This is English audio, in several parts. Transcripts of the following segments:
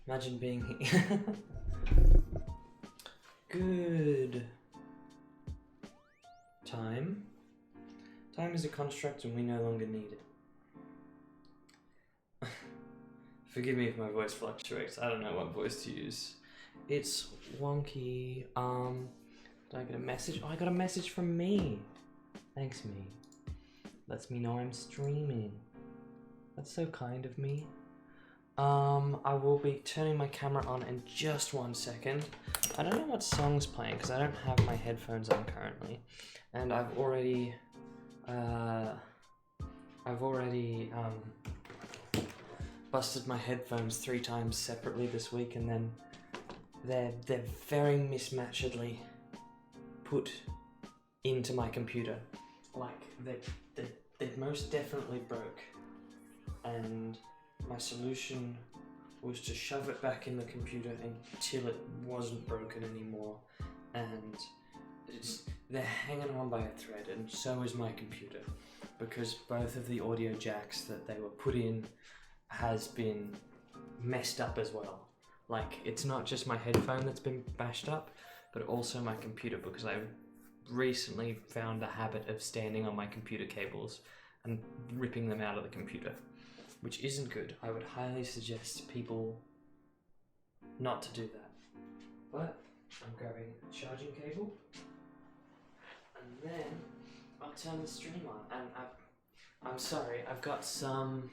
Imagine being good. Time. Time is a construct and we no longer need it. Forgive me if my voice fluctuates. I don't know what voice to use. It's wonky. Did I get a message? Oh, I got a message from me. Thanks, me. Lets me know I'm streaming. That's so kind of me. I will be turning my camera on in just 1 second. I don't know what song's playing because I don't have my headphones on currently, and I've already busted my headphones 3 times separately this week, and then they're very mismatchedly put into my computer. Like they most definitely broke, and my solution was to shove it back in the computer until it wasn't broken anymore, and they're hanging on by a thread, and so is my computer, because both of the audio jacks that they were put in has been messed up as well. Like, it's not just my headphone that's been bashed up, but also my computer, because I recently found the habit of standing on my computer cables and ripping them out of the computer, which isn't good. I would highly suggest people not to do that. But I'm grabbing a charging cable, and then I'll turn the stream on. And I'm sorry, I've got some...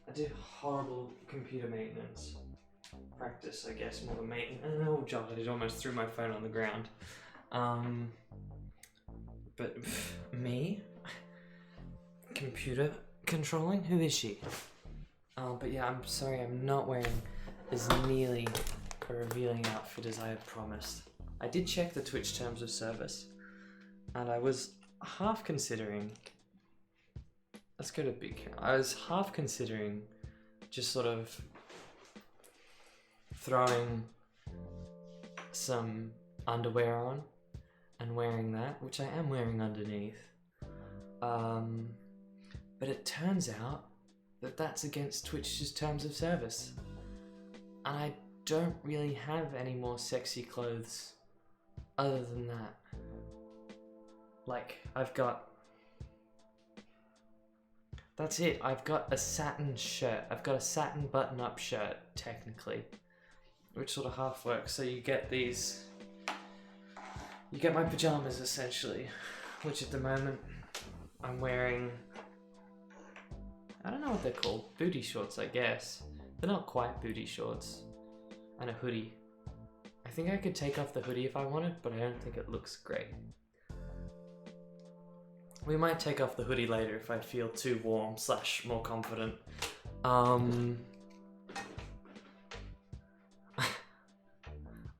I did horrible computer maintenance practice, I guess, more than maintenance. Oh god, I almost threw my phone on the ground. But me? Computer controlling? Who is she? But yeah, I'm sorry, I'm not wearing as nearly a revealing outfit as I had promised. I did check the Twitch terms of service, and I was half considering... Let's go to big camera. I was half considering just sort of throwing some underwear on and wearing that, which I am wearing underneath. But it turns out that that's against Twitch's terms of service. And I don't really have any more sexy clothes other than that. Like, I've got... That's it, I've got a satin shirt. I've got a satin button-up shirt, technically, which sort of half works. So you get these... You get my pajamas, essentially, which at the moment I'm wearing... I don't know what they're called. Booty shorts, I guess. They're not quite booty shorts. And a hoodie. I think I could take off the hoodie if I wanted, but I don't think it looks great. We might take off the hoodie later if I feel too warm / more confident.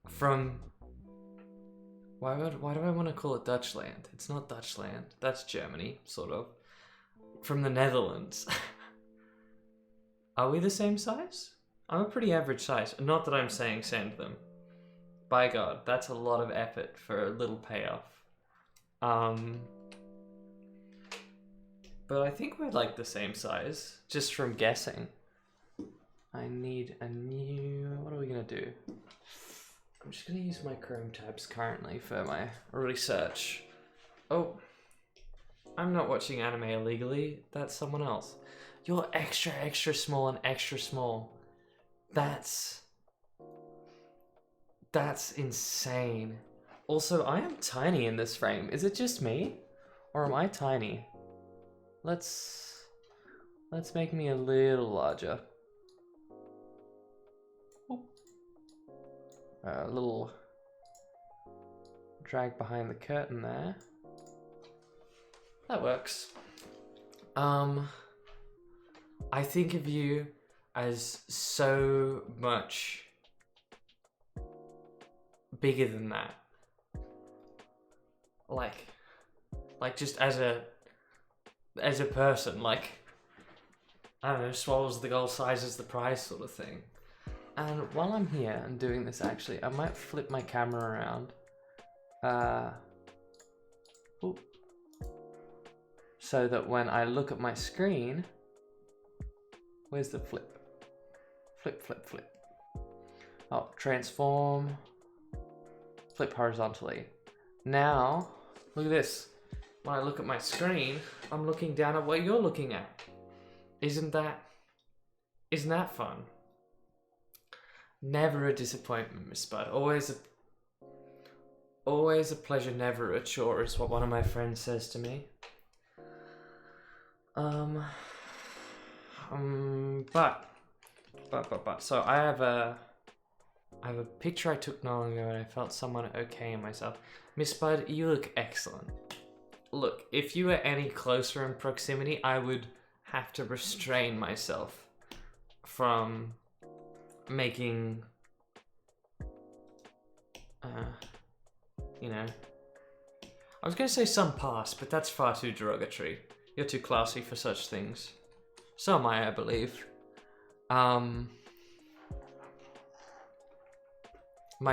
From... Why do I want to call it Dutchland? It's not Dutchland. That's Germany, sort of. From the Netherlands. Are we the same size? I'm a pretty average size. Not that I'm saying send them. By God, that's a lot of effort for a little payoff. But I think we're like the same size, just from guessing. I need a new... What are we gonna do? I'm just gonna use my Chrome tabs currently for my research. Oh, I'm not watching anime illegally. That's someone else. You're extra, extra small and extra small. That's insane. Also, I am tiny in this frame. Is it just me? Or am I tiny? Let's make me a little larger. A little drag behind the curtain there. That works. I think of you as so much bigger than that. Like just as a person, like, I don't know, swallows the goal, sizes the prize sort of thing. And while I'm here and doing this, actually, I might flip my camera around. so that when I look at my screen, where's the flip? Flip. Oh, transform, flip horizontally. Now, look at this. When I look at my screen, I'm looking down at what you're looking at. Isn't that fun? Never a disappointment, Miss Bud. Always a pleasure, never a chore, is what one of my friends says to me. But so I have a picture I took not long ago and I felt somewhat okay in myself. Miss Bud, you look excellent. Look, if you were any closer in proximity, I would have to restrain myself from making, you know, I was going to say some pass, but that's far too derogatory. You're too classy for such things. So am I believe. My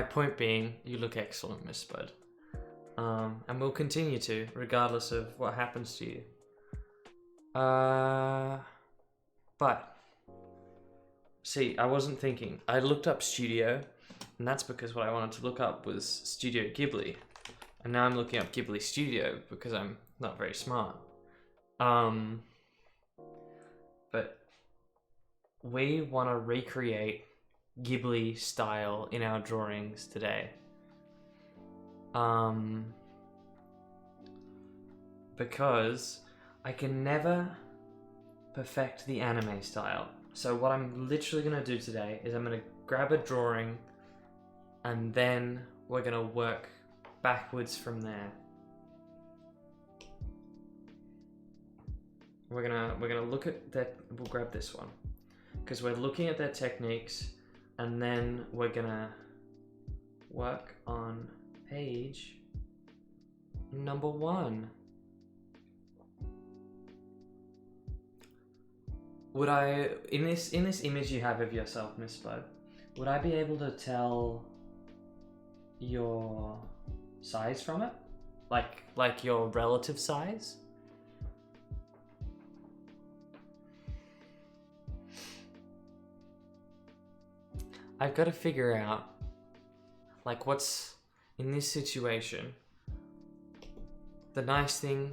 point being, you look excellent, Miss Bud. And will continue to, regardless of what happens to you. But, see, I wasn't thinking. I looked up Studio, and that's because what I wanted to look up was Studio Ghibli. And now I'm looking up Ghibli Studio because I'm not very smart. But we want to recreate Ghibli style in our drawings today. Because I can never perfect the anime style. So what I'm literally going to do today is I'm going to grab a drawing and then we're going to work backwards from there. We're gonna look at that. We'll grab this one because we're looking at their techniques, and then we're gonna work on page number 1. Would I, in this image you have of yourself, Miss Bud, would I be able to tell your size from it, like your relative size? I've got to figure out, like, what's, in this situation, the nice thing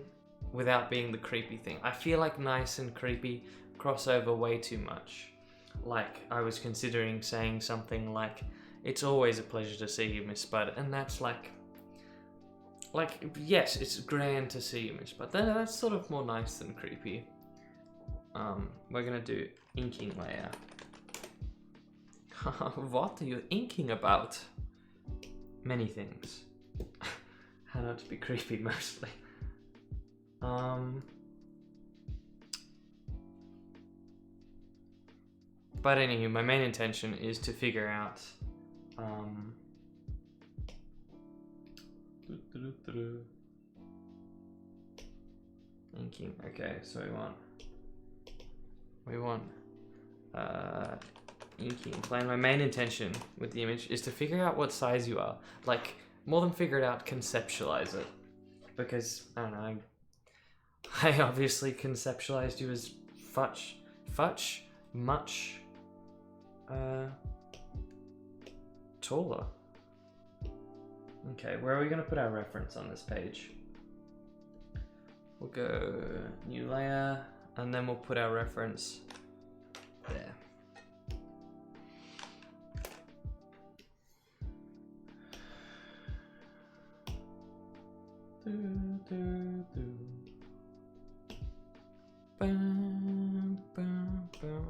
without being the creepy thing. I feel like nice and creepy cross over way too much. Like, I was considering saying something like, it's always a pleasure to see you, Miss Bud, and that's like, yes, it's grand to see you, Miss Bud. That's sort of more nice than creepy. We're gonna do inking layer. What are you inking about? Many things. How not to be creepy, mostly. But anyway, my main intention is to figure out inking. Okay, so we want inking plane. My main intention with the image is to figure out what size you are. Like, more than figure it out, conceptualize it. Because, I don't know, I obviously conceptualized you as much taller. Okay, where are we going to put our reference on this page? We'll go new layer, and then we'll put our reference there.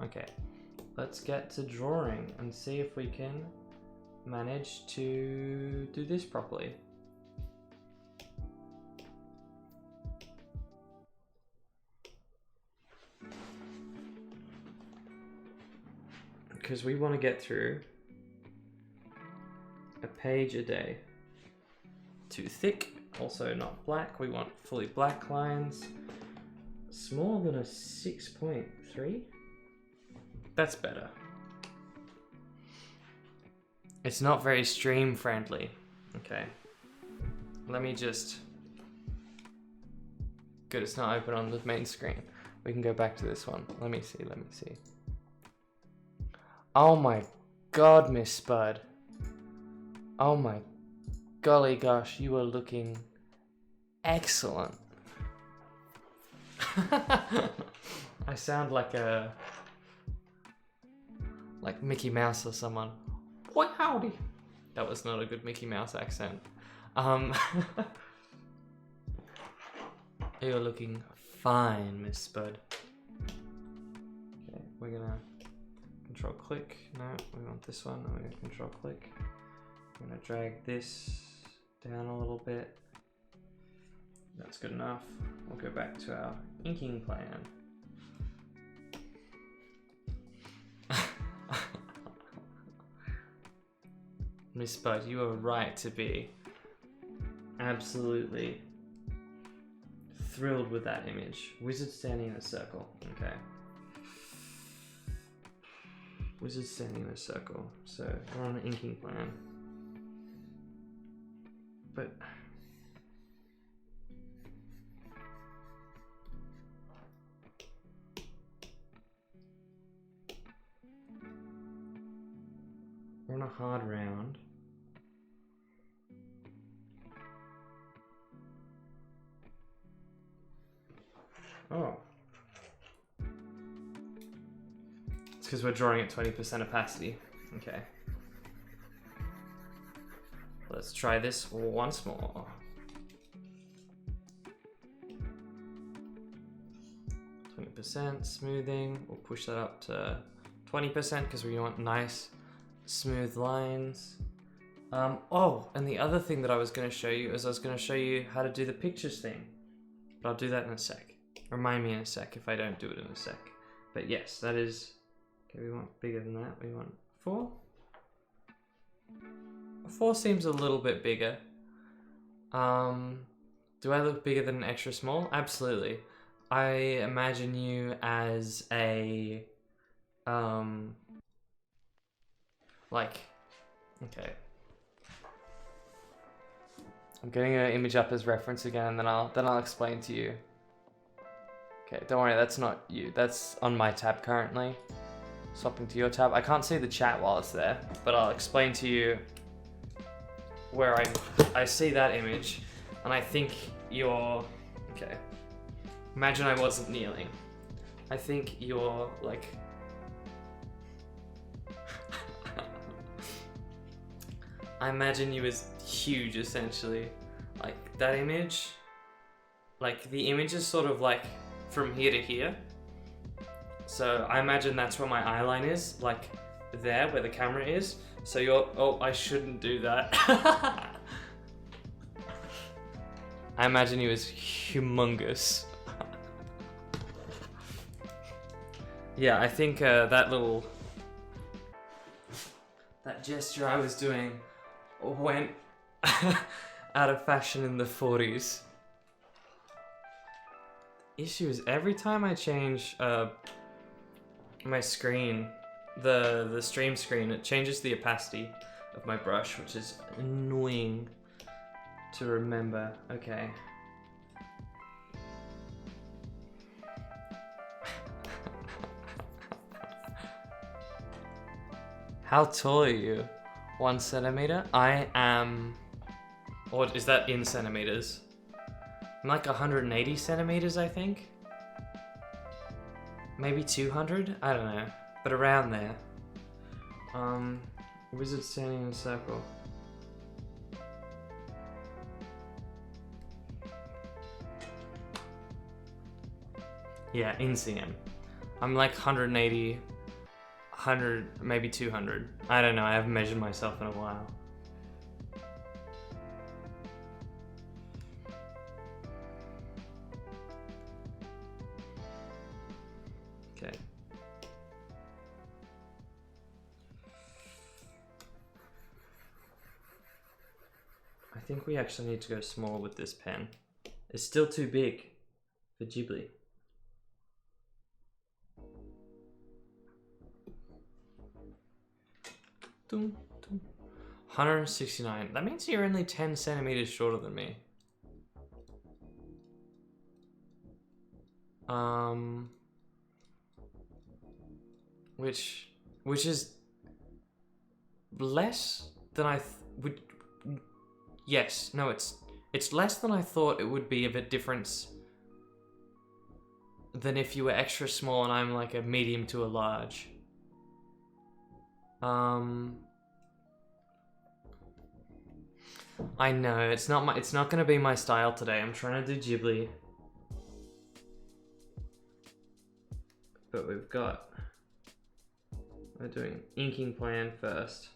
Okay, let's get to drawing and see if we can manage to do this properly. Because we want to get through a page a day. Too thick, also not black. We want fully black lines. Smaller than a 6.3? That's better. It's not very stream friendly. Okay. Let me just Good, it's not open on the main screen. We can go back to this one. Let me see. Oh my god, Miss Spud. Oh my golly gosh, you are looking excellent. I sound like Mickey Mouse or someone. What howdy? That was not a good Mickey Mouse accent. You're looking fine, Miss Spud. Okay, we're gonna control click. No, we want this one. We're gonna control click. I'm gonna drag this down a little bit. That's good enough. We'll go back to our inking plan. Miss Spud, you are right to be absolutely thrilled with that image. Wizard standing in a circle. Okay. Wizard standing in a circle. So we're on an inking plan. But we're on a hard round. Oh. It's because we're drawing at 20% opacity. Okay. Let's try this once more. 20% smoothing. We'll push that up to 20% because we want nice, smooth lines. Oh, and the other thing that I was going to show you is I was going to show you how to do the pictures thing. But I'll do that in a sec. Remind me in a sec if I don't do it in a sec. But yes, that is... Okay, we want bigger than that. We want 4. 4 seems a little bit bigger. Do I look bigger than an extra small? Absolutely. I imagine you as a... Okay. I'm getting an image up as reference again, and then I'll explain to you. Okay, don't worry, that's not you. That's on my tab currently. Swapping to your tab. I can't see the chat while it's there, but I'll explain to you where I see that image, and I think you're... Okay. Imagine I wasn't kneeling. I think you're, like... I imagine you as huge, essentially. Like, that image... Like, the image is sort of like from here to here. So I imagine that's where my eye line is, like there, where the camera is. So you're... Oh, I shouldn't do that. I imagine you as humongous. Yeah, I think that gesture I was doing went out of fashion in the 40s. Issue is every time I change my screen, the stream screen, it changes the opacity of my brush, which is annoying to remember. Okay. How tall are you? 1 centimeter? I am... Or is that in centimeters? I'm like 180 centimeters, I think. Maybe 200? I don't know. But around there. Wizard standing in a circle. Yeah, in CM. I'm like 180, 100, maybe 200. I don't know, I haven't measured myself in a while. Okay. I think we actually need to go small with this pen. It's still too big for Ghibli. Dum, dum. 169. That means you're only 10 centimeters shorter than me. Which is less than I would. Yes, no, it's less than I thought it would be of a difference than if you were extra small and I'm like a medium to a large. I know it's not gonna be my style today. I'm trying to do Ghibli, but we're doing inking plan first.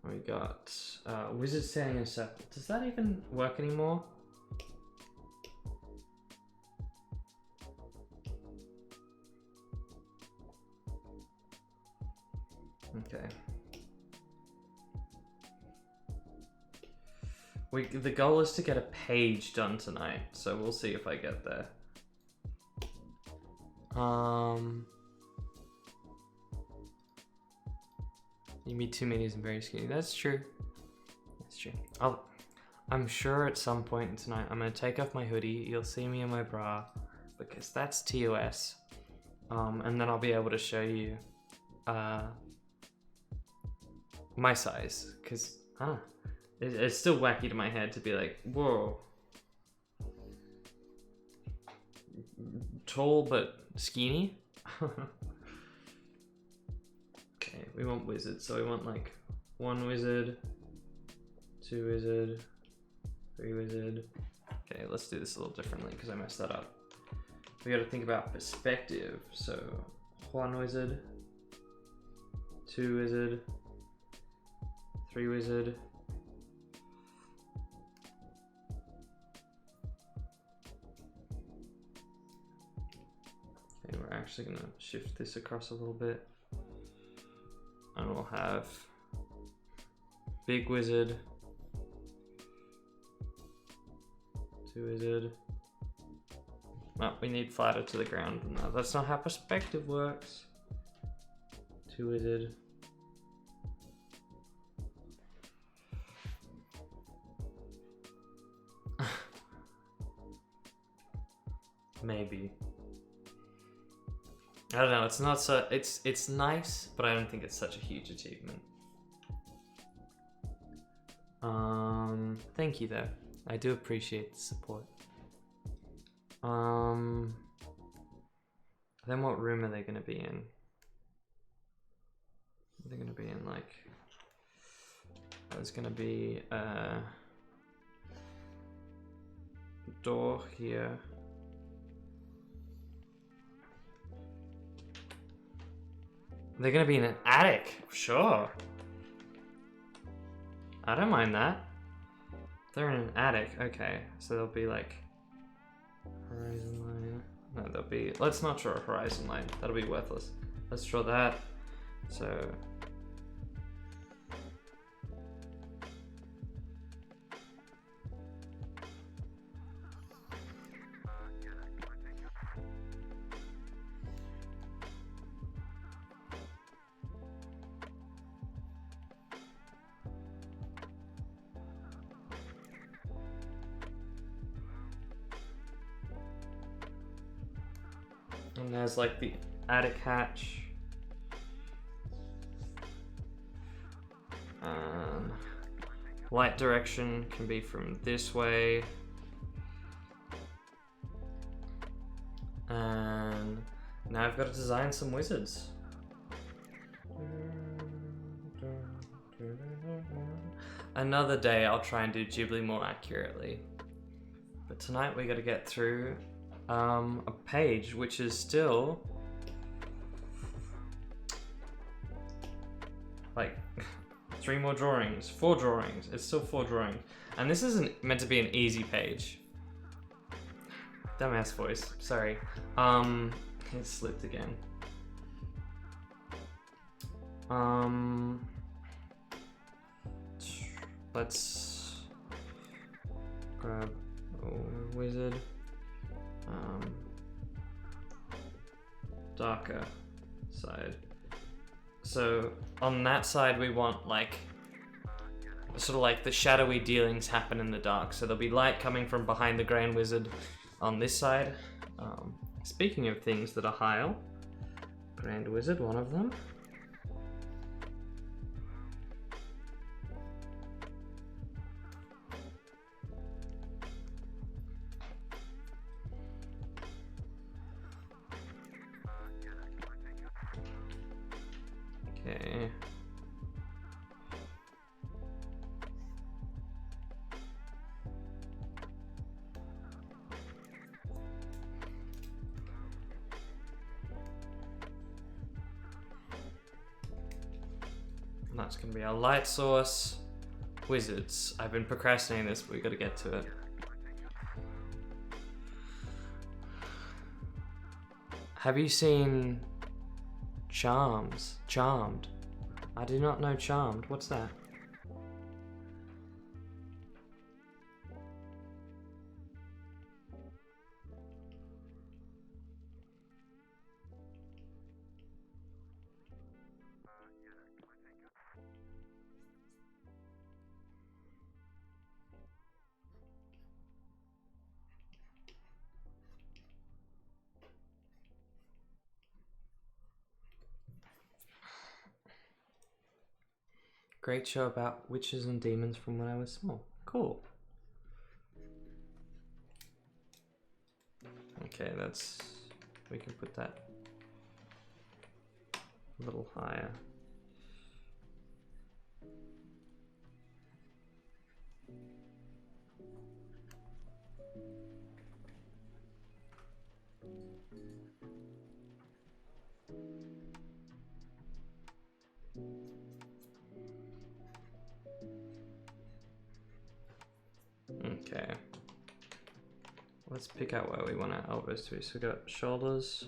We got wizard standing in a circle. Does that even work anymore? Okay. The goal is to get a page done tonight, so we'll see if I get there. You meet too many and very skinny. That's true. That's true. I'm sure at some point tonight I'm gonna take off my hoodie. You'll see me in my bra because that's TOS. And then I'll be able to show you my size, because it's still wacky to my head to be like, whoa, tall but skinny. Okay, we want wizards, so we want like 1 wizard, 2 wizard, 3 wizard. Okay, let's do this a little differently because I messed that up. We got to think about perspective. So 1 wizard, 2 wizard, 3 wizard. Okay, we're actually gonna shift this across a little bit. And we'll have big wizard, 2 wizard. Oh, we need flatter to the ground. No, that's not how perspective works. 2 wizard. Maybe. I don't know, it's not so, it's nice, but I don't think it's such a huge achievement. Thank you though. I do appreciate the support. Then what room are they gonna be in? They're gonna be in like, there's gonna be a door here. They're gonna be in an attic, sure. I don't mind that. They're in an attic, okay. So they'll be like horizon line. No, they'll be. Let's not draw a horizon line. That'll be worthless. Let's draw that. So. And there's like the attic hatch. Light direction can be from this way. And now I've got to design some wizards. Another day I'll try and do Ghibli more accurately. But tonight we got to get through a page which is still like 3 more drawings, 4 drawings. It's still 4 drawings, and this isn't meant to be an easy page. Dumbass voice. Sorry. It slipped again. Let's grab a wizard. Darker side. So on that side we want like sort of like the shadowy dealings happen in the dark. So there'll be light coming from behind the Grand Wizard on this side. Speaking of things that are Heil, Grand Wizard, one of them. Okay. And that's going to be our light source. Wizards. I've been procrastinating this, but we got to get to it. Have you seen Charmed? I do not know Charmed. What's that? Great show about witches and demons from when I was small. Cool. Okay, we can put that a little higher. Okay. Let's pick out where we want our elbows to be. So we got shoulders.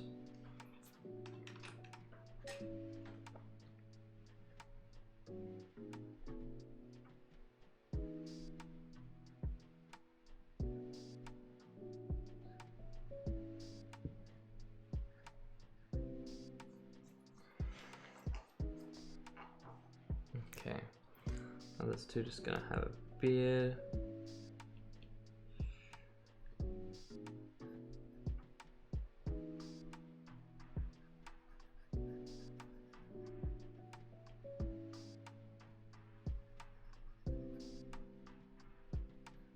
Okay. Now this two just gonna have a beard.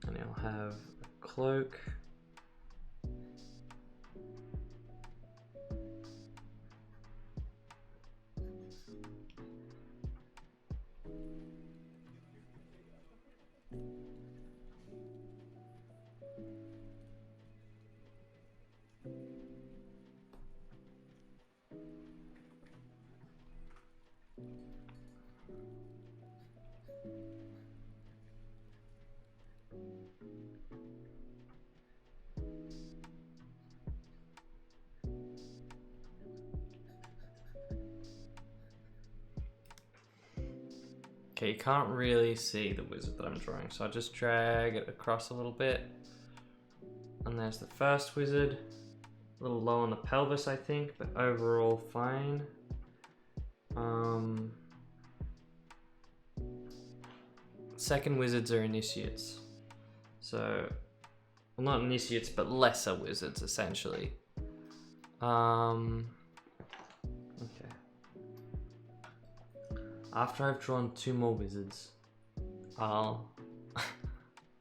And he'll have a cloak. Okay, you can't really see the wizard that I'm drawing, so I'll just drag it across a little bit. And there's the first wizard. A little low on the pelvis, I think, but overall fine. Second wizards are initiates. So, well, not initiates, but lesser wizards, essentially. Okay. After I've drawn two more wizards, I'll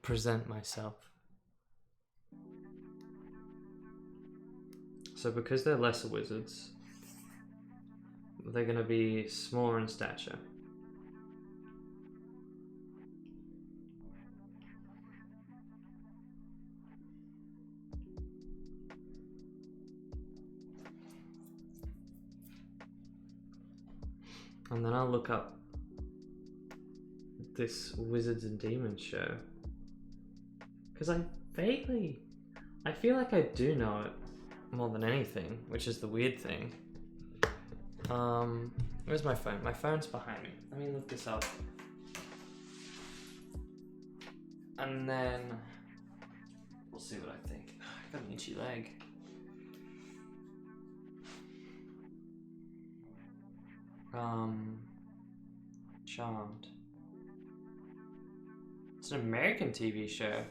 present myself. So because they're lesser wizards, they're going to be smaller in stature. And then I'll look up this Wizards and Demons show. Because I feel like I do know it more than anything, which is the weird thing. Where's my phone? My phone's behind me. Let me look this up. And then we'll see what I think. I got an itchy leg. Charmed. It's an American TV show.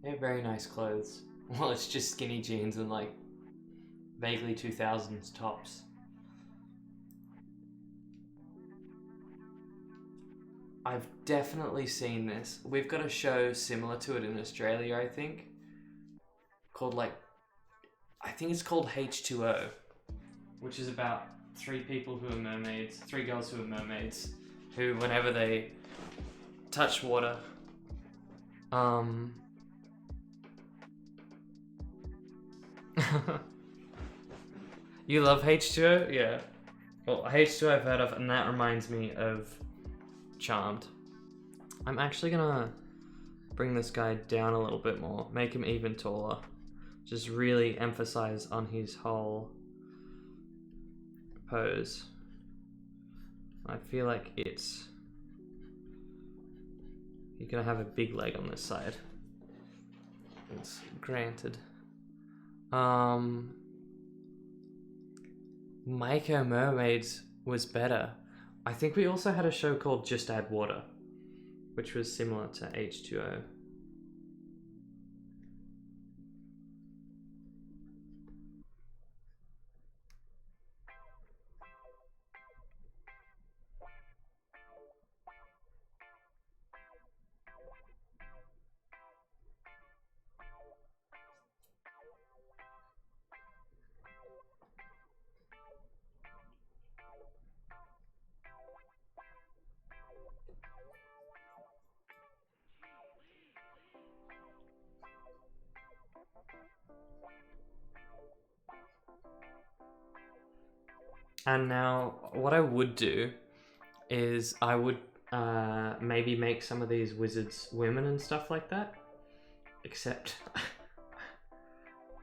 They have very nice clothes. Well, it's just skinny jeans and like vaguely 2000s tops. I've definitely seen this. We've got a show similar to it in Australia, I think. Called I think it's called H2O. Which is about three girls who are mermaids. Who, whenever they touch water, You love H2O? Yeah. Well, H2O I've heard of, and that reminds me of Charmed. I'm actually gonna bring this guy down a little bit more, make him even taller. Just really emphasize on his whole pose. I feel like you're gonna have a big leg on this side. It's granted. Maiko Mermaids was better. I think we also had a show called Just Add Water, which was similar to H2O. And now, what I would do is I would maybe make some of these wizards women and stuff like that. Except,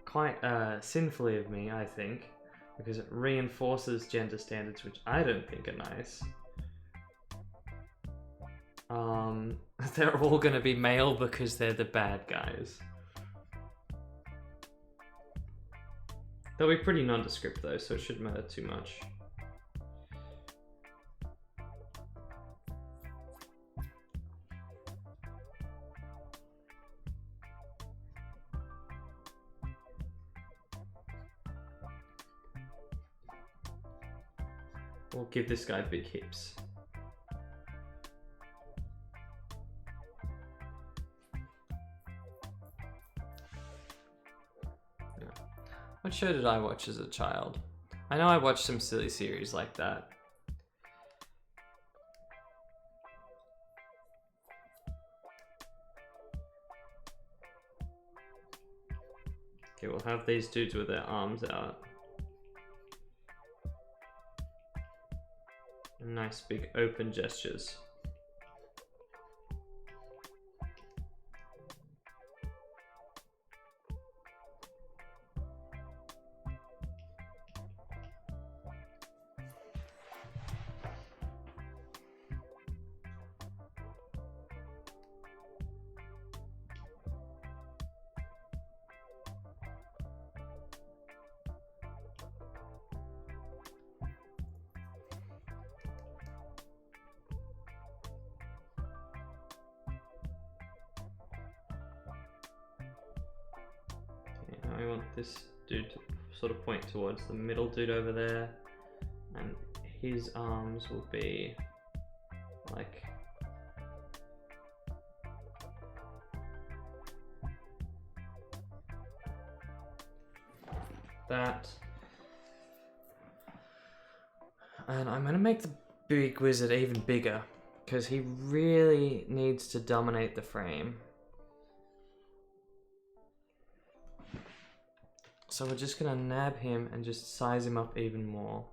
quite sinfully of me, I think, because it reinforces gender standards, which I don't think are nice. They're all gonna be male because they're the bad guys. They'll be pretty nondescript though, so it shouldn't matter too much. We'll give this guy big hips. What show did I watch as a child? I know I watched some silly series like that. Okay, we'll have these dudes with their arms out. Nice big open gestures. I want this dude to sort of point towards the middle dude over there, and his arms will be like that. And I'm gonna make the big wizard even bigger because he really needs to dominate the frame. So we're just gonna nab him and just size him up even more.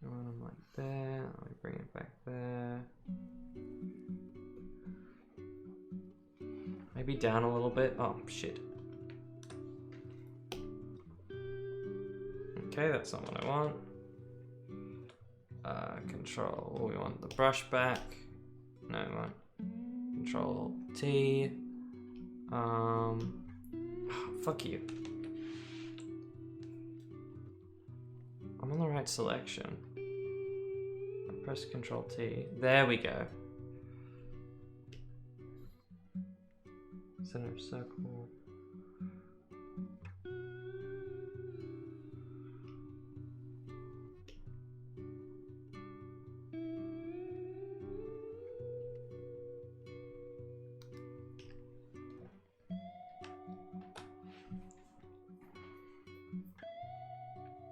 I want him like there, let me bring it back there. Maybe down a little bit, oh shit. Okay, that's not what I want. Control, we want the brush back. No, we want Control T. Fuck you. I'm on the right selection. I press Control T. There we go. Center of circle.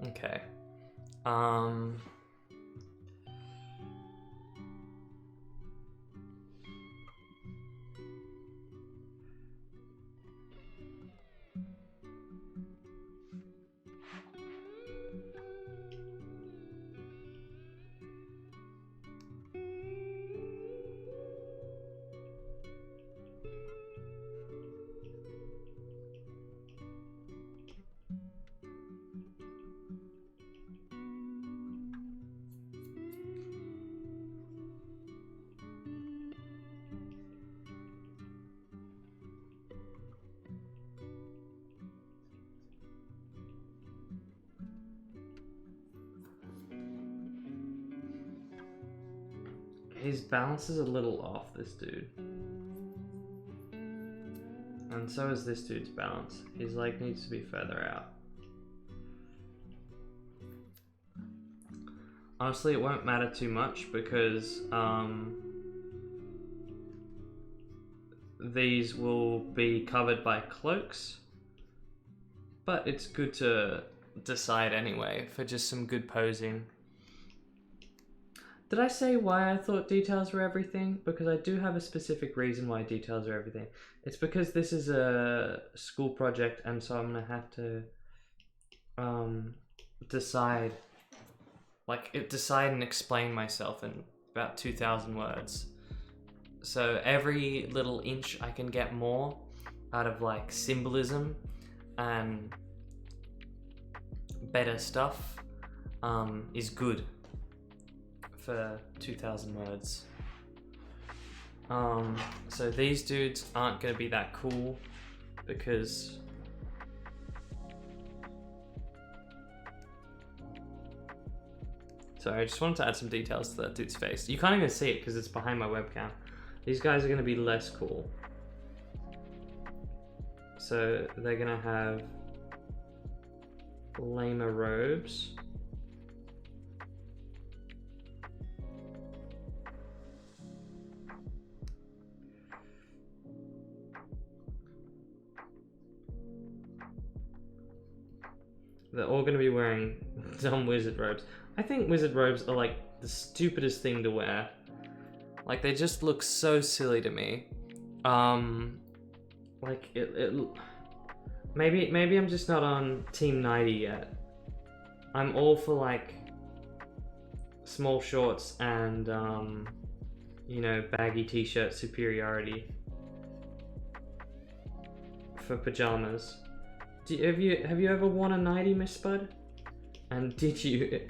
Okay. His balance is a little off, this dude. And so is this dude's balance. His leg needs to be further out. Honestly, it won't matter too much because these will be covered by cloaks. But it's good to decide anyway for just some good posing. Did I say why I thought details were everything? Because I do have a specific reason why details are everything. It's because this is a school project, and so I'm gonna have to decide and explain myself in about 2,000 words. So every little inch I can get more out of like symbolism and better stuff is good for 2,000 words. So these dudes aren't going to be that cool because sorry, I just wanted to add some details to that dude's face. You can't even see it because it's behind my webcam. These guys are going to be less cool. So they're going to have lamer robes. They're all going to be wearing dumb wizard robes. I think wizard robes are like the stupidest thing to wear. Like they just look so silly to me. Like maybe I'm just not on Team 90 yet. I'm all for like small shorts and you know, baggy t-shirt superiority for pajamas. Have you ever worn a 90, Miss Spud? And did you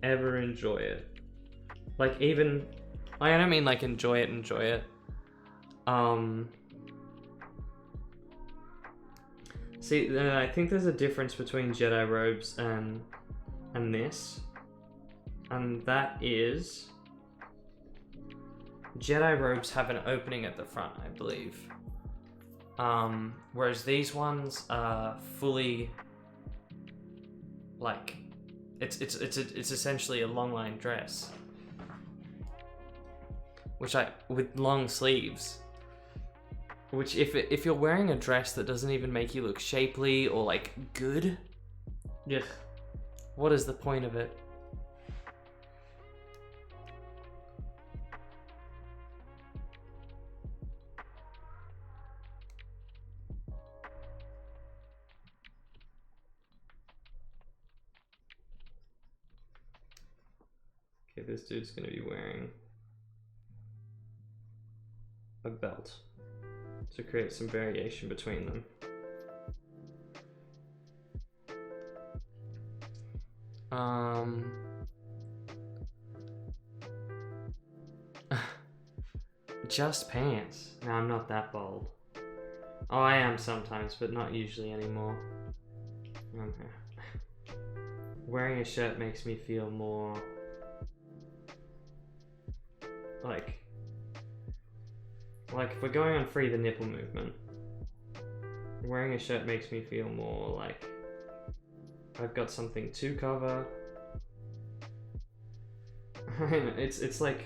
ever enjoy it? Like even, I don't mean like enjoy it. See, I think there's a difference between Jedi robes and this, and that is Jedi robes have an opening at the front, I believe. Whereas these ones are fully like it's essentially a long line dress, with long sleeves. Which if you're wearing a dress that doesn't even make you look shapely or like good, yeah, what is the point of it? Okay, this dude's gonna be wearing a belt to create some variation between them. Just pants. No, I'm not that bold. Oh, I am sometimes, but not usually anymore. Wearing a shirt makes me feel more like if we're going on Free the Nipple movement, wearing a shirt makes me feel more like I've got something to cover. it's like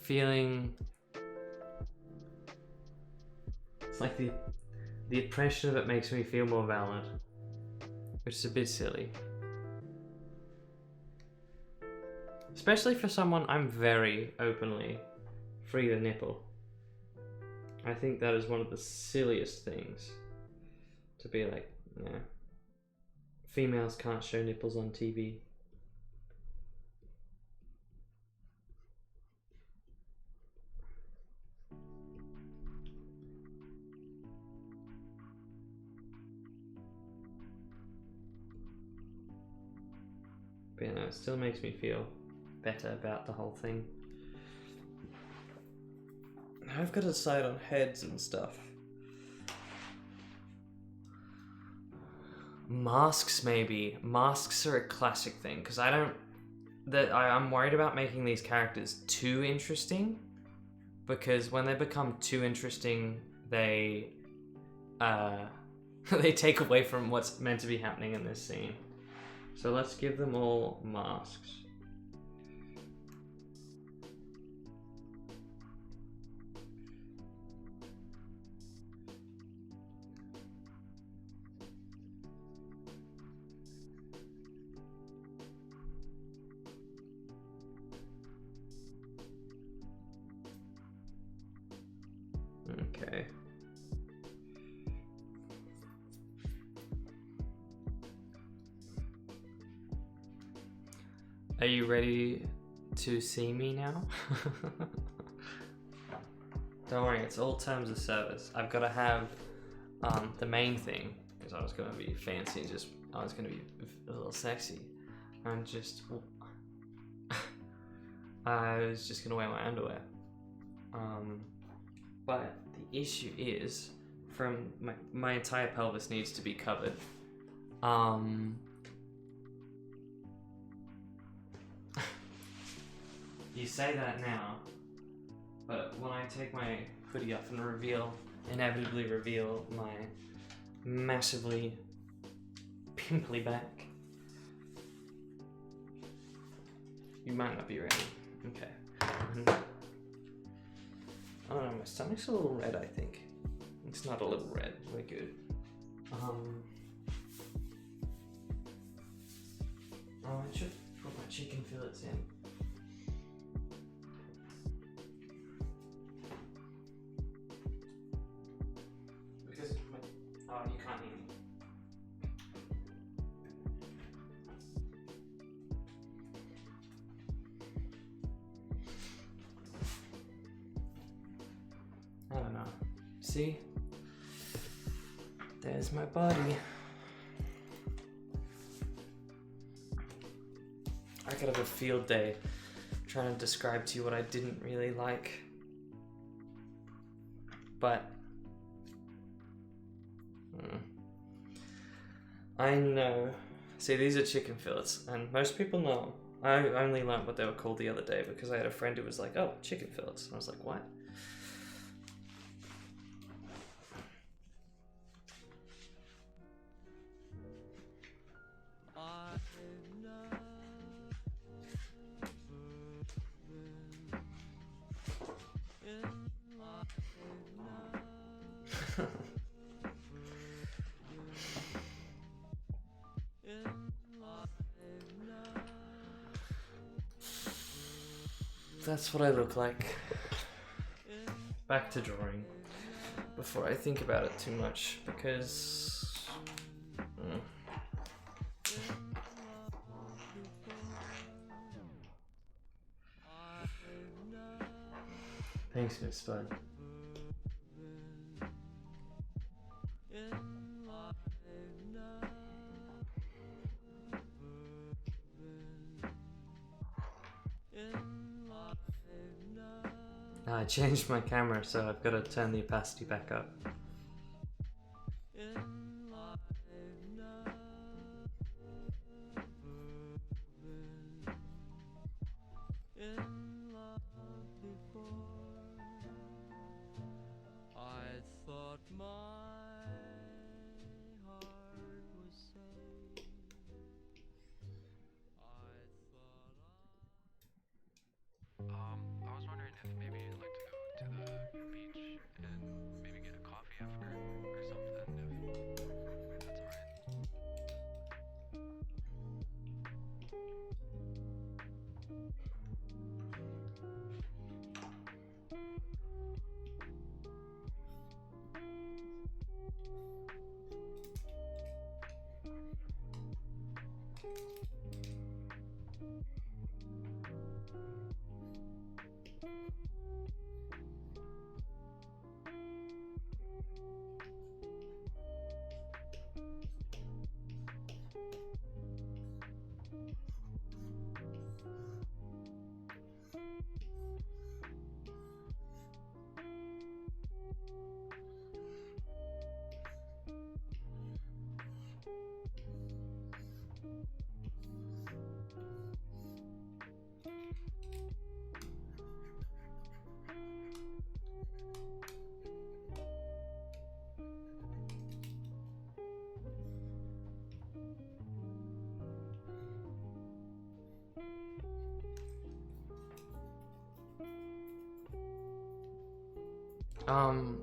feeling, it's like the impression of it makes me feel more valid, which is a bit silly. Especially for someone I'm very openly free the nipple. I think that is one of the silliest things to be like, yeah, females can't show nipples on TV. But you know, it still makes me feel better about the whole thing. I've got to decide on heads and stuff. Masks, maybe. Masks are a classic thing, because I'm worried about making these characters too interesting, because when they become too interesting, they they take away from what's meant to be happening in this scene. So let's give them all masks. Okay. Are you ready to see me now? Don't worry, it's all terms of service. I've got to have the main thing, because I was going to be fancy and I was going to be a little sexy. I was just going to wear my underwear. But the issue is, from my entire pelvis needs to be covered. You say that now, but when I take my hoodie off and inevitably reveal my massively pimply back, you might not be ready. Okay. I don't know, my stomach's a little red, I think. It's not a little red, we're good. Oh, I should put my chicken fillets in. Because, oh, you can't hear me. I don't know. See? There's my body. I could have a field day trying to describe to you what I didn't really like. But I know. See, these are chicken fillets, and most people know. I only learned what they were called the other day because I had a friend who was like, "Oh, chicken fillets." And I was like, "What?" That's what I look like. Back to drawing. Before I think about it too much, because... Thanks, Miss Spud. I changed my camera, so I've got to turn the opacity back up. I was wondering if maybe you'd like to go to the beach and maybe get a coffee after or something, if that's alright.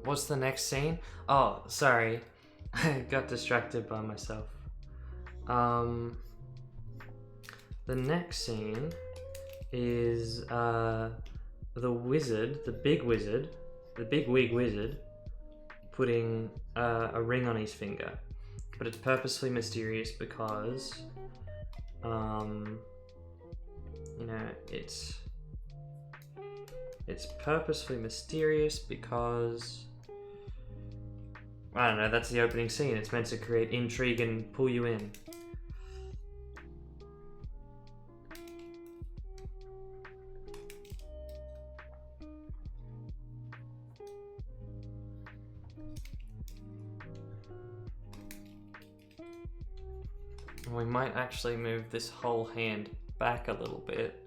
What's the next scene? Oh, sorry. I got distracted by myself. The next scene is, the wizard, the big wig wizard, putting a ring on his finger. But it's purposely mysterious because, you know, it's purposefully mysterious because, I don't know, that's the opening scene. It's meant to create intrigue and pull you in. We might actually move this whole hand back a little bit.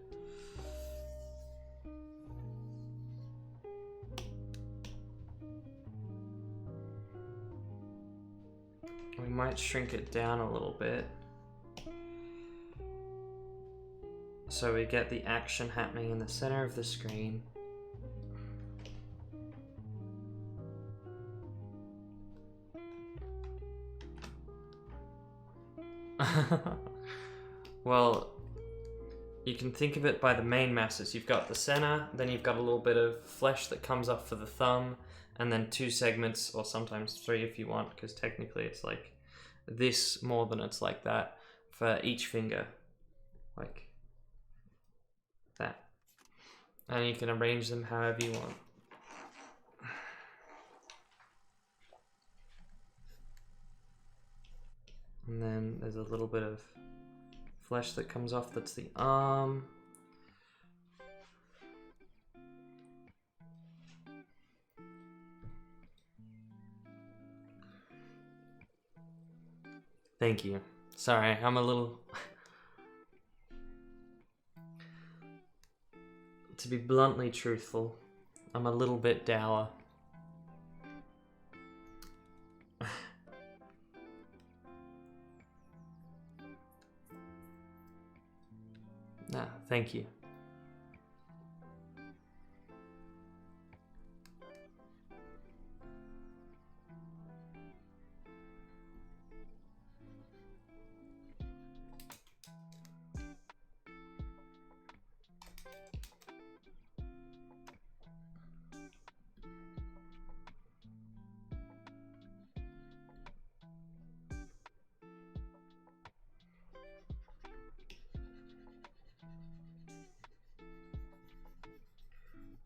We might shrink it down a little bit, so we get the action happening in the center of the screen. Well, you can think of it by the main masses. You've got the center, then you've got a little bit of flesh that comes off for the thumb, and then 2 segments, or sometimes 3 if you want, because technically it's like this more than it's like that for each finger. Like that. And you can arrange them however you want. And then there's a little bit of flesh that comes off, that's the arm. Thank you. Sorry, I'm a little... To be bluntly truthful, I'm a little bit dour. Nah, thank you.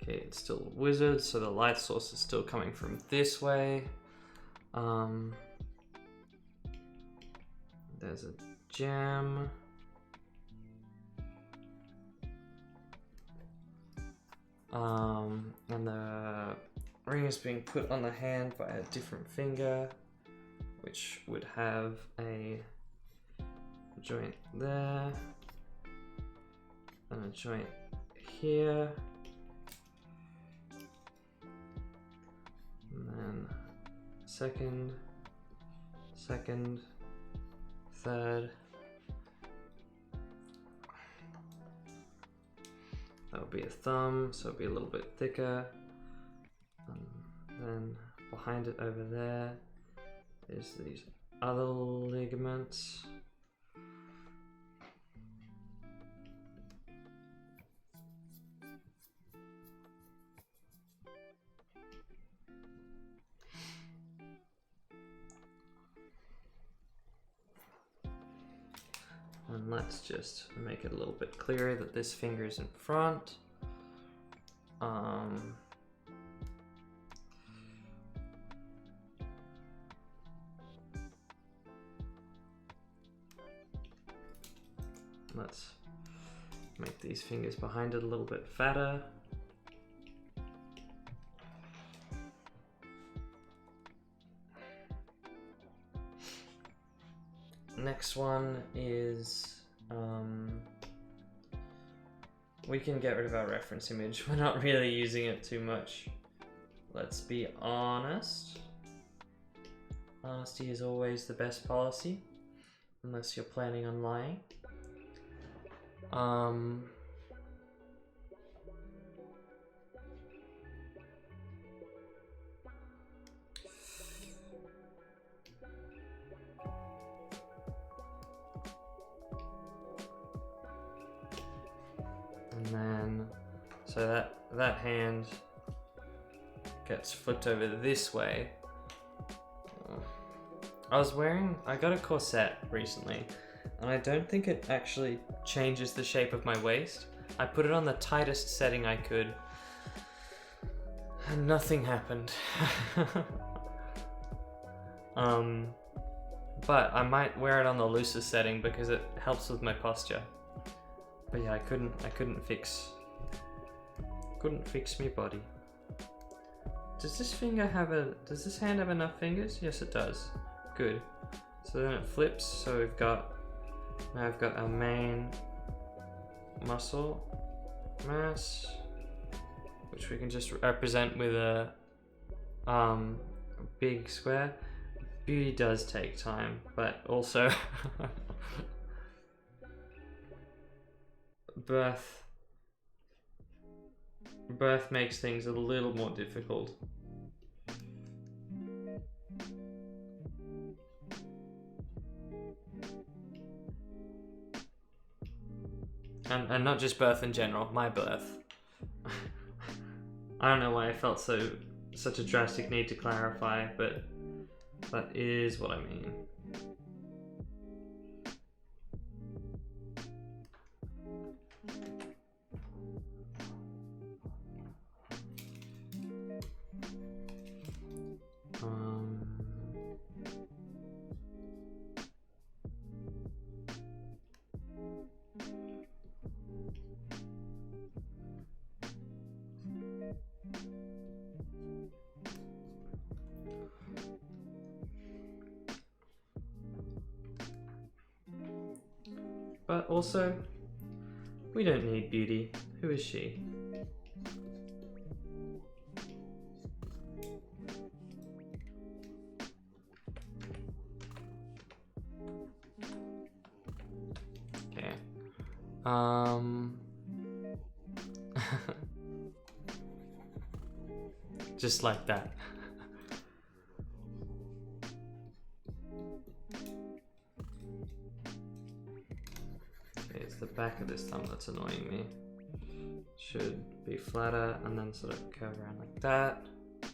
Okay, it's still wizard, so the light source is still coming from this way. There's a gem. And the ring is being put on the hand by a different finger, which would have a joint there and a joint here, and then second, third. That would be a thumb, so it'd be a little bit thicker. And then behind it over there is these other ligaments. And let's just make it a little bit clearer that this finger is in front. Let's make these fingers behind it a little bit fatter. Next one is, we can get rid of our reference image. We're not really using it too much. Let's be honest. Honesty is always the best policy, unless you're planning on lying. And then, so that hand gets flipped over this way. I got a corset recently, and I don't think it actually changes the shape of my waist. I put it on the tightest setting I could, and nothing happened. But I might wear it on the loosest setting because it helps with my posture. But yeah, I couldn't fix me body. Does this hand have enough fingers? Yes, it does. Good. So then it flips, so now I've got our main muscle mass, which we can just represent with a big square. Beauty does take time, but also birth makes things a little more difficult. And not just birth in general, my birth. I don't know why I felt such a drastic need to clarify, but that is what I mean. But also, we don't need beauty. Who is she? Okay. Just like that. It's the back of this thumb that's annoying me. Should be flatter and then sort of curve around like that. There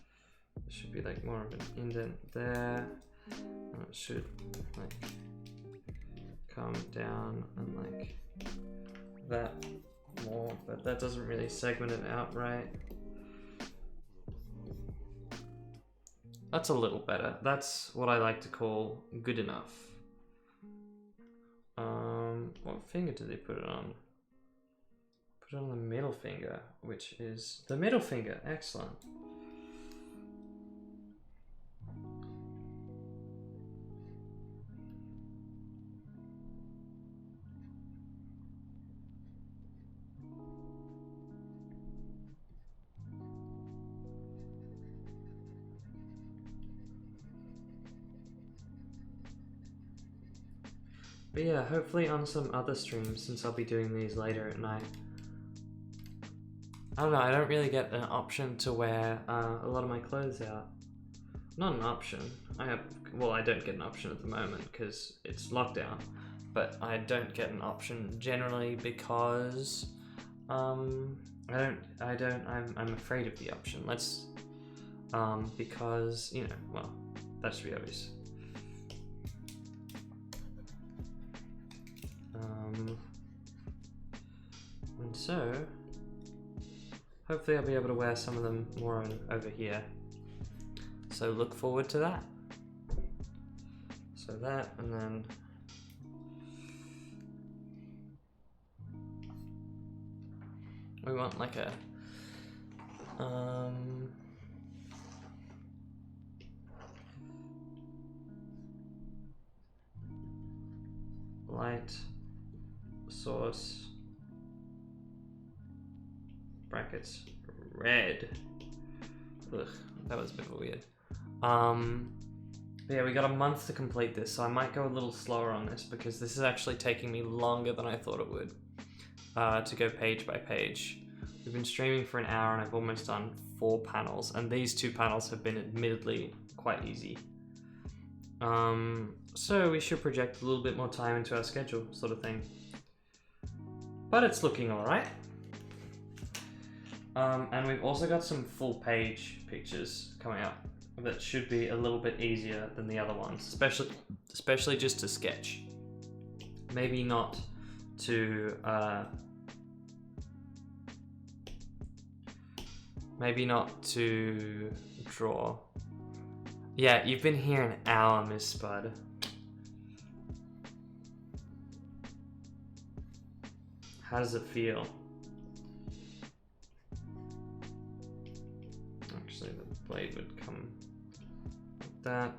should be like more of an indent there. And it should like come down and like that more, but that doesn't really segment it out right. That's a little better. That's what I like to call good enough. What finger did they put it on? Put put it on the middle finger, which is the middle finger. Excellent. But yeah, hopefully on some other streams, since I'll be doing these later at night. I don't know, I don't really get an option to wear a lot of my clothes out. Not an option. I don't get an option at the moment because it's lockdown. But I don't get an option generally because I'm afraid of the option. Because, you know, well, that should be obvious. And so, hopefully I'll be able to wear some of them more over here. So look forward to that. So that, and then we want like a light source brackets red. Ugh, that was a bit weird. But yeah, we got a month to complete this, so I might go a little slower on this because this is actually taking me longer than I thought it would to go page by page. We've been streaming for an hour and I've almost done 4 panels, and these 2 panels have been admittedly quite easy. So we should project a little bit more time into our schedule, sort of thing. But it's looking alright. And we've also got some full page pictures coming up that should be a little bit easier than the other ones, especially just to sketch. Maybe not to draw. Yeah, you've been here an hour, Miss Spud. How does it feel? Actually, the blade would come like that.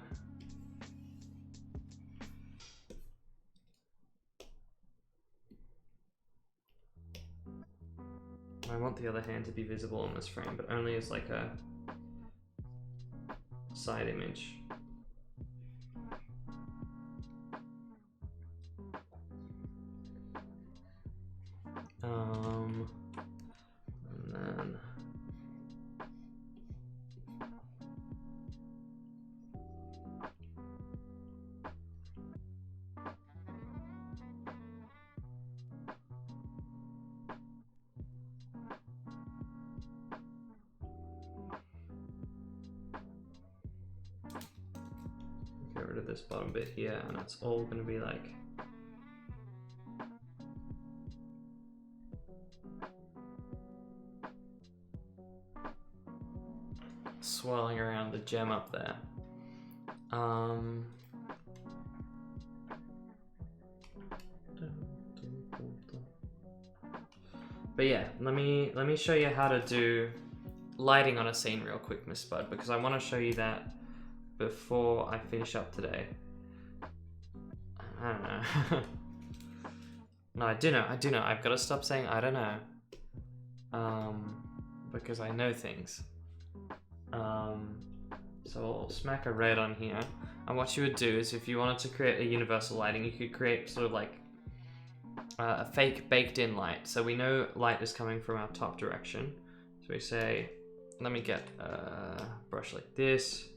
I want the other hand to be visible on this frame, but only as like a side image. And then get rid of this bottom bit here, and it's all going to be like swirling around the gem up there. But yeah, let me show you how to do lighting on a scene real quick, Miss Spud, because I want to show you that before I finish up today. I don't know. No, I do know. I've got to stop saying I don't know. Because I know things. So I'll smack a red on here. And what you would do is, if you wanted to create a universal lighting, you could create sort of like a fake baked in light. So we know light is coming from our top direction. So we say, let me get a brush like this.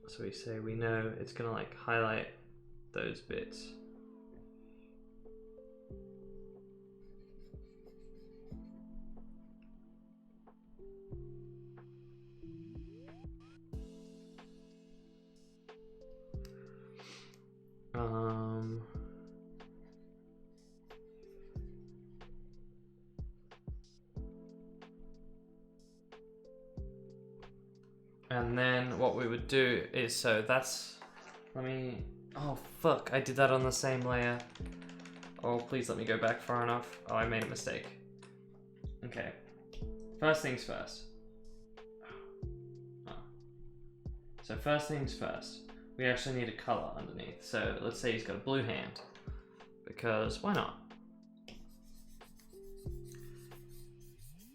So we say we know it's gonna like highlight those bits. And then what we would do is, so that's, oh fuck, I did that on the same layer. Oh, please let me go back far enough. Oh, I made a mistake. Okay. First things first. Oh. So first things first. We actually need a color underneath. So let's say he's got a blue hand. Because why not?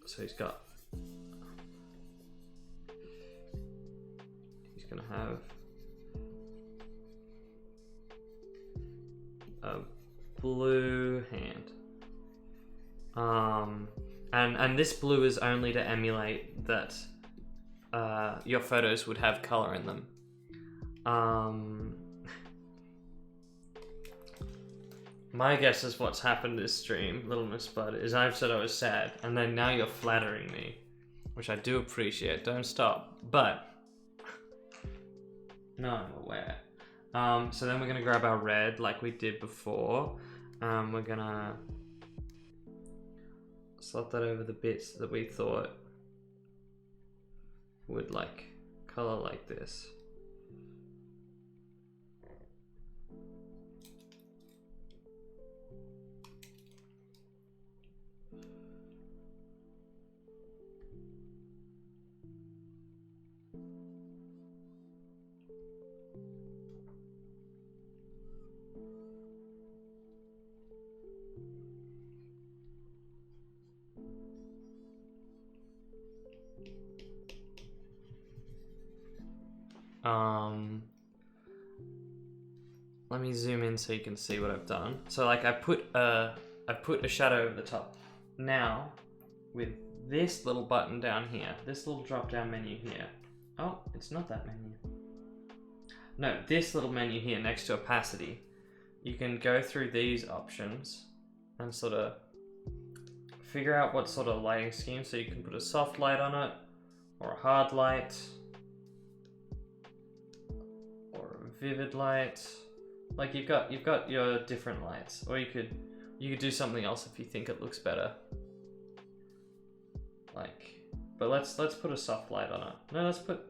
So he's gonna have a blue hand. And this blue is only to emulate that your photos would have color in them. My guess is what's happened this stream, Little Miss Bud, is I've said I was sad, and then now you're flattering me, which I do appreciate. Don't stop. But no, I'm aware. So then we're gonna grab our red like we did before. We're gonna slot that over the bits that we thought would like color like this. Let me zoom in so you can see what I've done. So like I put a shadow over the top. Now, with this little button down here, this little drop down menu here. Oh, it's not that menu. No, this little menu here next to opacity. You can go through these options and sort of figure out what sort of lighting scheme. So you can put a soft light on it, or a hard light, or a vivid light. Like you've got your different lights, or you could do something else if you think it looks better. Like, but let's put a soft light on it. No, let's put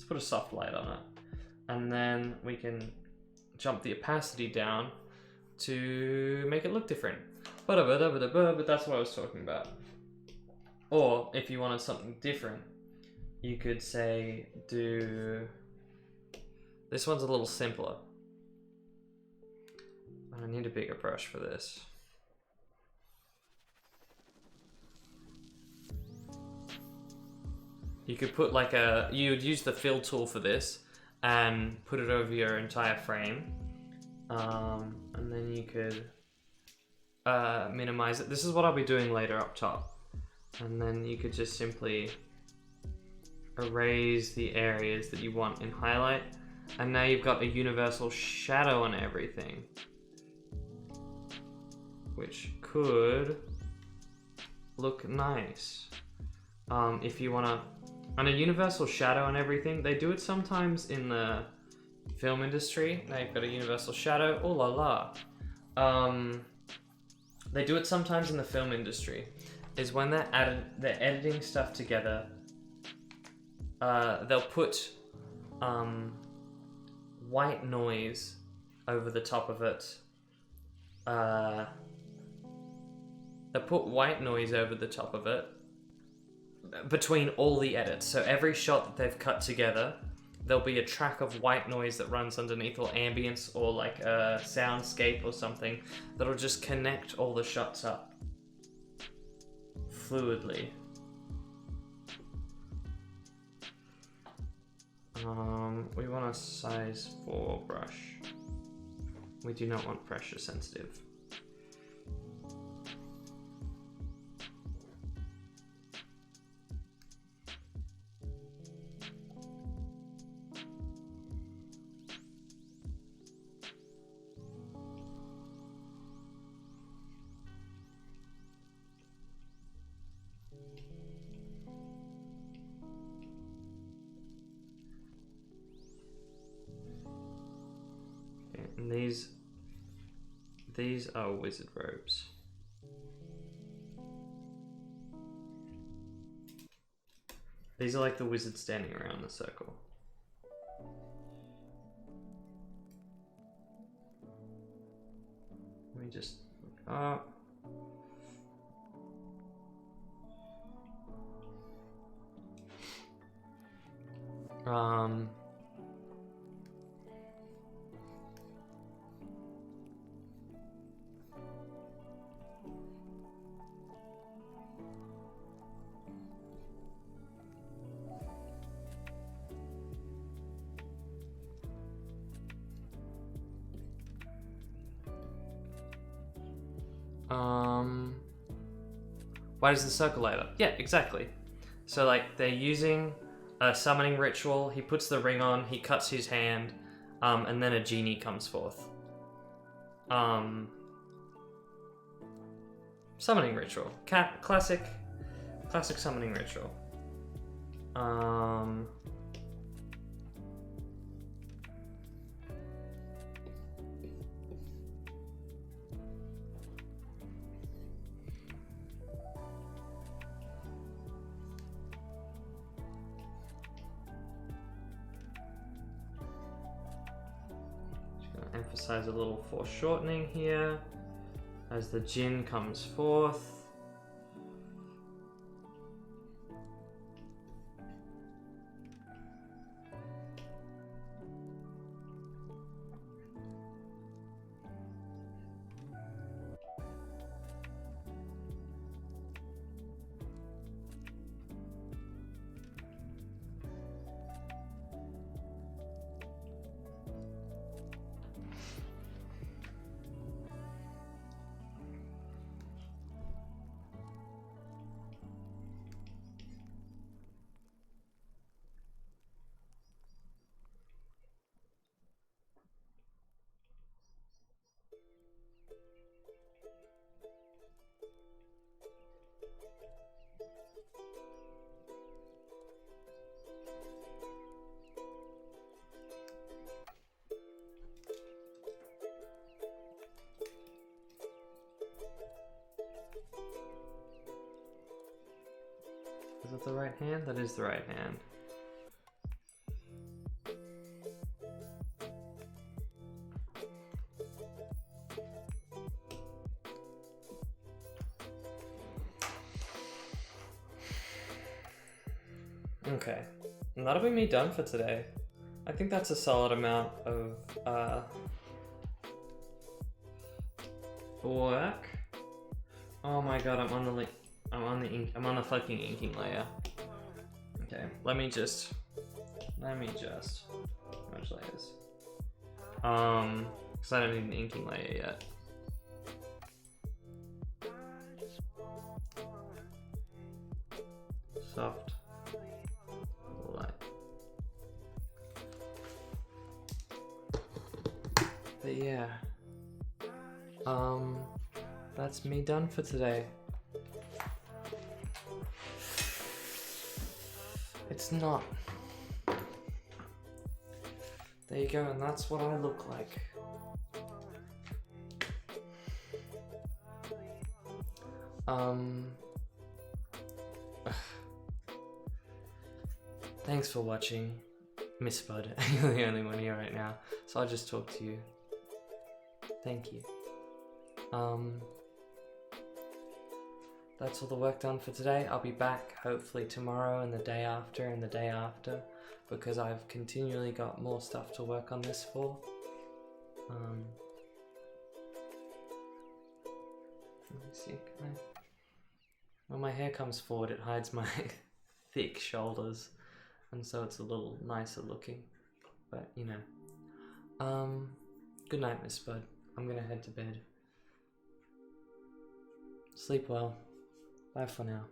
a soft light on it, and then we can jump the opacity down to make it look different. But that's what I was talking about. Or if you wanted something different, you could say do. This one's a little simpler. I need a bigger brush for this. You could put like you would use the fill tool for this and put it over your entire frame. And then you could minimize it. This is what I'll be doing later up top. And then you could just simply erase the areas that you want in highlight. And now you've got a universal shadow on everything, which could look nice. If you wanna, and a universal shadow and everything, they do it sometimes in the film industry. Now you've got a universal shadow, oh la la. They do it sometimes in the film industry, is when they're editing stuff together, they'll put white noise over the top of it. They put white noise over the top of it between all the edits. So every shot that they've cut together, there'll be a track of white noise that runs underneath, or ambience, or like a soundscape or something that'll just connect all the shots up fluidly. We want a size 4 brush. We do not want pressure sensitive. And these are wizard robes. These are like the wizards standing around the circle. We just look up. Why does the circle light up? Yeah, exactly. So like they're using a summoning ritual. He puts the ring on. He cuts his hand, and then a genie comes forth. Summoning ritual. Classic summoning ritual. Emphasize a little foreshortening here as the Jinn comes forth. Is that the right hand? That is the right hand. Okay, and that'll be me done for today. I think that's a solid amount of work. Oh my god, I'm on the fucking inking layer. Okay, let me just how much layers? Because I don't need an inking layer yet. Soft. Light. But yeah. That's me done for today. It's not. There you go, and that's what I look like. Thanks for watching, Miss Bud. You're the only one here right now, so I'll just talk to you. Thank you. That's all the work done for today. I'll be back hopefully tomorrow and the day after and the day after, because I've continually got more stuff to work on this for. Let me see. When my hair comes forward, it hides my thick shoulders, and so it's a little nicer looking. But you know. Good night, Miss Bud. I'm gonna head to bed. Sleep well. Bye for now.